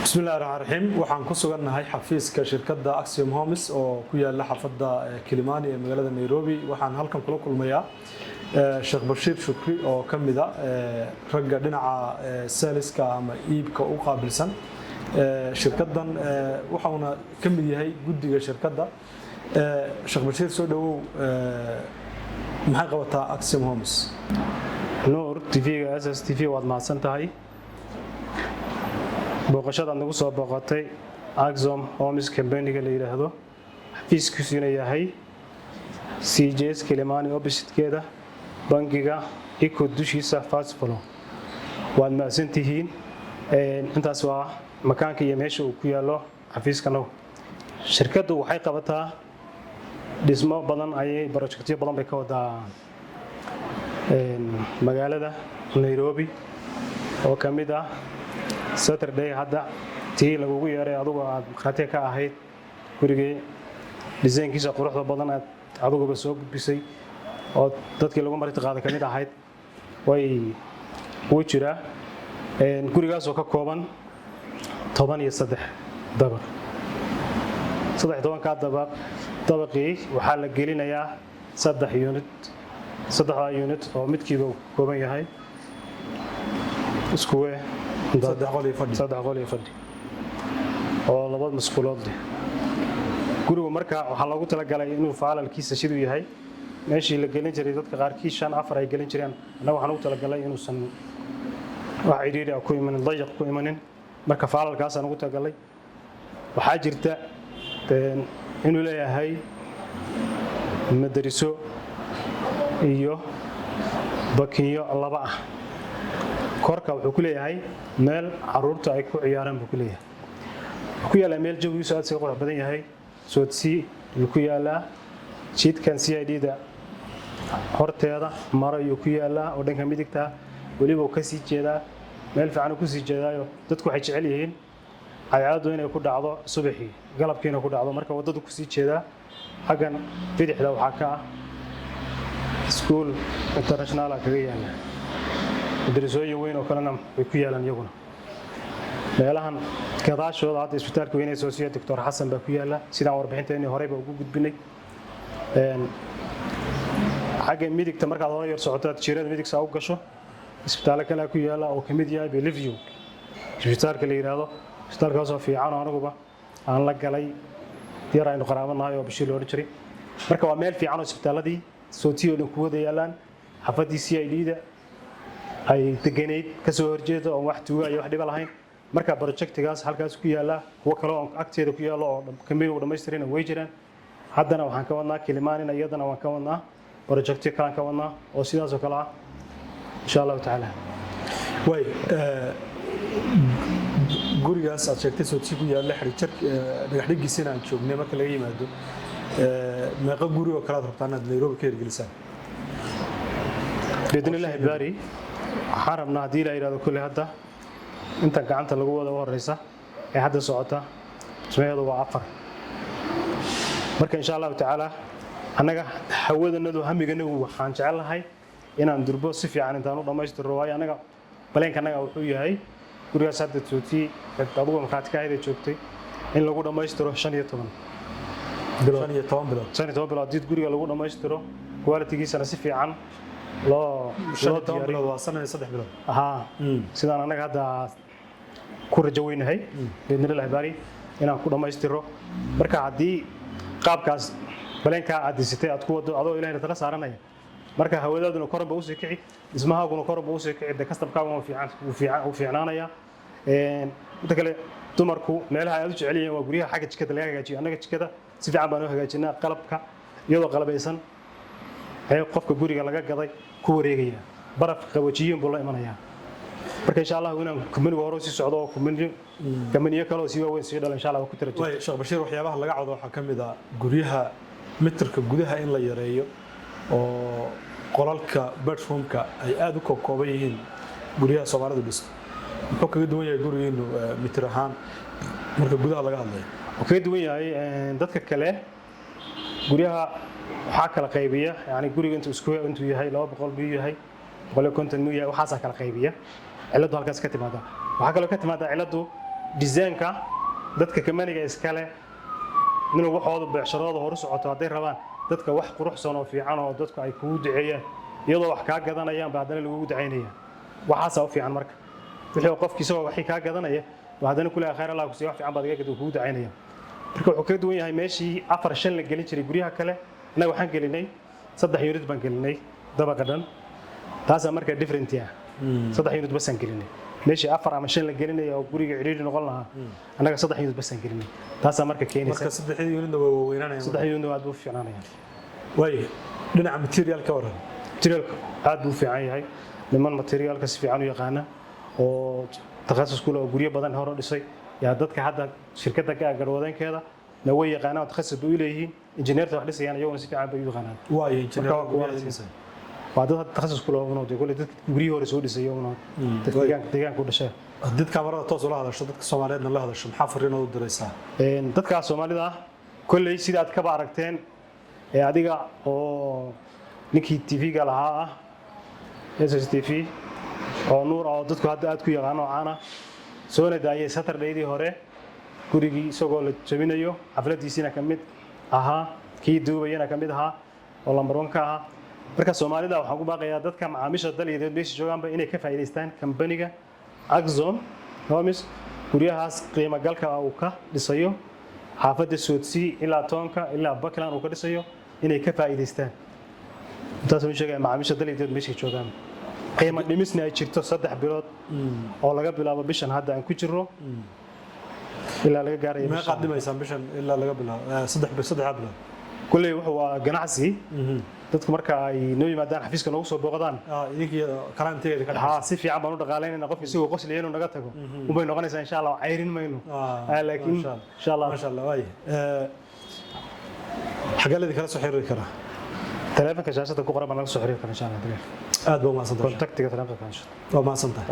بسم الله الرحمن الرحيم waxaan ku sugannahay xafiiska shirkadda Axiom Homes oo ku yaala xaafadda Kilimani ee magaalada Nairobi waxaan halkan kula kulmayaa Sheekh Bashiir Shukri oo kamid ah ragga dhinaca saleska ama iibka u qaabilsan shirkaddan waxaana kamid yahay guddiga shirkadda Sheekh Bashiir soo dhawow maxay qabataa Axiom Homes Noor TV-ga SSTV waad mahadsan tahay booqashada nagu soo booqatay Axiom Homes Company-ga la yiraahdo xafiiskiisuna yahay CJS Kilimani opposite-keeda bangiga Eco dushiisa fast flow waad mahadsan tihiin intaas waa makaanka iyo meesha uu ku yaalo xafiiskana shirkaddu waxay qabataa dhismo badan ayay projectyo badan bay ka wadaa magaalada Nairobi oo kamid ah Saturday hadda tii lagu yeeray adigu aad khatiya ka ahayd gurigii design-kiisa quruxda badan aad adigu soo gudbisay oo dadkii lagu marin qaada kamid ahayd way u jira gurigaas oo ka kooban 13 dabaq 13 ka dabaqii waxaa la gelinayaa 3 unit oo midkiiba kooban yahay isku weyn saddex qol iyo fadhi oo laba masquulood leh gurigu marka waxa lagu tala galay inuu faalalkiisa sidoo yahay meeshii la gelin jiray dadka qaarkii 5-4 ay gelin jireen anaga waxaan u tala galay inuu san wax cidhiidhi ku iman dayiq ku imanin marka faalalkaas aan ugu tala galay waxa jirta inuu leeyahay madariso iyo bakiyo laba ah korka wuxuu ku leeyahay meel caruurta ay ku ciyaaraan buu ku leeyahay ku yaala meel jawigiisu aad qurux badan yahay soodsi ku yaala jidkan CID-da horteeda maro ku yaala oo dhanka midigta waliba ka sii jeeda meel fiican ku sii jeedaayo dadku waxay jecel yihiin cayaadu inay ku dhacdo subaxii galabkiina ku dhacdo marka wadadu ku sii jeeda xagan bidixda waxa ka ah school international kaga yaala درسوي وين وكلنا بكويالا يجونا meelahan gadaashooda hadda isbitaalka weyn ee Soomaaliya Dr. Xasan baa ku yaala sidaan warbixinteena hore ba ugu gudbinay xagga midigta markaad hore yar socotaad jiirada midig saa u gasho isbitaalka kale ku yaala oo kamid yahay Bellevue isbitaalka la yiraahdo isbitaalkaas oo fiican anaguba aan la galay yar aynu qaraabanahay oo bishii loo jiray marka waa meel fiican oo isbitaaladii Soomaaliya ku wada yaalaan xafadii CID-da ay deganeed ka soo horjeedo oo wax tuuga iyo wax dhib lahayn marka projectigaas halkaas ku yaala kuwa kale oo agteeda ku yaalo oo kamid u dhameystireen way jiraan haddana waxaan ka wadnaa Kilimani iyadana waan ka wadnaa projecti kale ka wadnaa oo sidaas oo kale ah insha Allah taala way gurigaas aad sheegtay soo ku yaala xiriir dhagax dhigiisina aan joognay marka laga yimaado meeqa guri oo kala rabtaan aad Nairobi ka hirgelisaan بإذن الله باري حرمنا هدي لا يرادو كل هذا أنت قعنت لجوا ده ورئيسة هذا صعوته اسمه هذا وعفر مركز إن شاء الله تعالى أنا حاولت إنه هم يجنوا وحنشعل هاي إن ندربه صفي عن إنتانو لما يشتري الرواية أنا بلين كنا أقول هاي كوريا سادة توتي كتابو مخاطك هاي تشوفتي إن لو لما يشتري شنية طبعا شنية طبعا بلا ديت كوريا لو لما يشتري كواليتي جي سنة صفي عن loo diyaariyo waa sanad 3 bilood sidaan anaga hadda ku rajaweynahay bidnillah bari inaan ku dhameystiro marka hadii qaabkaas baleenka aad disitay aad ku wado adoo ilaahay tala saaranaya marka hawadaaduna korba u sii kici ismahaaguna korba u sii kici kastabkaaga u fiicnaanaya inta kale dumarku meelaha ay u jecel yihiin waa guriyaha xagga jikada laga hagaajiyo anaga jikada si fiican baan u hagaajinaa qalabka iyadoo qalabeysan ay qofka guriga laga gaday ku wareegaya baraf qabojiyin buu la imanayaa marka insha Allah inaan kumaniga hore si socdo oo kumaniyo kale oo si weyn si dhal insha Allah ku tirajo way Sheekh Bashiir waxyaabaha laga cado waxa kamid ah guriyaha mitirka gudaha in la yareeyo oo qolalka bedroomka ay aad u kooban yihiin guriyaha Soomaalidu dhisto wuxuu kaga duwan yahay gurigeenu mitir ahaan marka gudaha laga hadlayo oo kaga duwan yahay dadka kale guriyaha waxa kala qaybiya yani guriga intuu yahay 200 biyo yahay 150 yahay waxa kala qaybiya ciladu halkaas ka timaada waxa kale ka timaada ciladu design-ka dadka kamaniga iskale inuu waxooda beecsharooda hor socoto haday rabaan dadka wax quruxsan oo fiican oo dadku ay kugu duceeyaan iyadoo wax ka gadanayaan baadana lagu duceynaya waxaas oo fiican marka wixii qofkiisa wax ka gadanaya baadana kula khayr Allah ku sii wax fiican baad iga kugu duceynaya marka wuxuu ka duwan yahay meeshii 4-5 la gelin jiray guryaha kale anaga waxaan gelinay 3 unit baan gelinay dabaqa dhan taas marka different ah 3 unit bas aan gelinay meeshii 4 ama 5 la gelinay oo guriga ciriiri noqon lahaa anaga 3 unit bas aan gelinay taas marka keenaysa marka 3 unit waa weynaanayaan 3 unit aad u fiicnaanayaan way dhinaca material-ka waran material-ka aad u fiican yahay niman material-ka si fiican u yaqaana oo takhasus kule oo guryo badan hore dhisay yaa dadka hadda shirkadda ka garwadeenkeeda na way yaqaanaan takhasus u leeyihiin injineerta wax dhisayaan iyagoo si fiican bay u yaqaanaan way engineer waa dad takhasus kule oo kule dadka guryo hore soo dhisay oo deegaanka u dhashay dadka marada toos ula hadasho dadka Soomaaliyeedna la hadasho maxaa fariin u diraysaa dadka Soomaalida kulay sida aad ka aragteen adiga oo ninkii TV-ga lahaa SSTV oo nuur oo dadku hadda aad ku yaqaano caana soo nadaayay Saturday-dii hore gurigii isagoo la jabinayo xafladiisina kamid ahaa kii duubayana kamid ahaa oo lambar 1 ka ahaa marka Soomaalida waxaan ku baaqayaa dadka macaamiisha daliyada meesha joogaanba inay ka faa'iideystaan company-ga Axon Homes guryahaas qiimo galka uu ka dhisayo xaafadda Soodsii ilaa Toonka ilaa Buckland uu ka dhisayo inay ka faa'iideystaan taas oo sheegay macaamiisha daliyada meesha joogaan qiimo dhimisna ay jirto 3 bilood oo laga bilaabo bishan hadda aan ku jirro ilaa laga gaarayo ma qadimaysan bishan ilaa laga bilaabo 3 bilood kulay wuxuu waa ganacsi dadku marka ay noo yimaadaan xafiiska noogu soo booqdaan idinkii karantiga ka dhaxaa si fiican baan u dhaqaaleynaa qofkii si uu qosliyo inuu naga tago u bay noqonaysaa insha Allah cayrin mayno laakiin insha Allah ma sha Allah way xagalada kala soo xiriiri kara telefonka shaashada ku qoran baan naga soo xiriiri kara insha Allah aad baa ma santahay contactiga telefonka waa ma santahay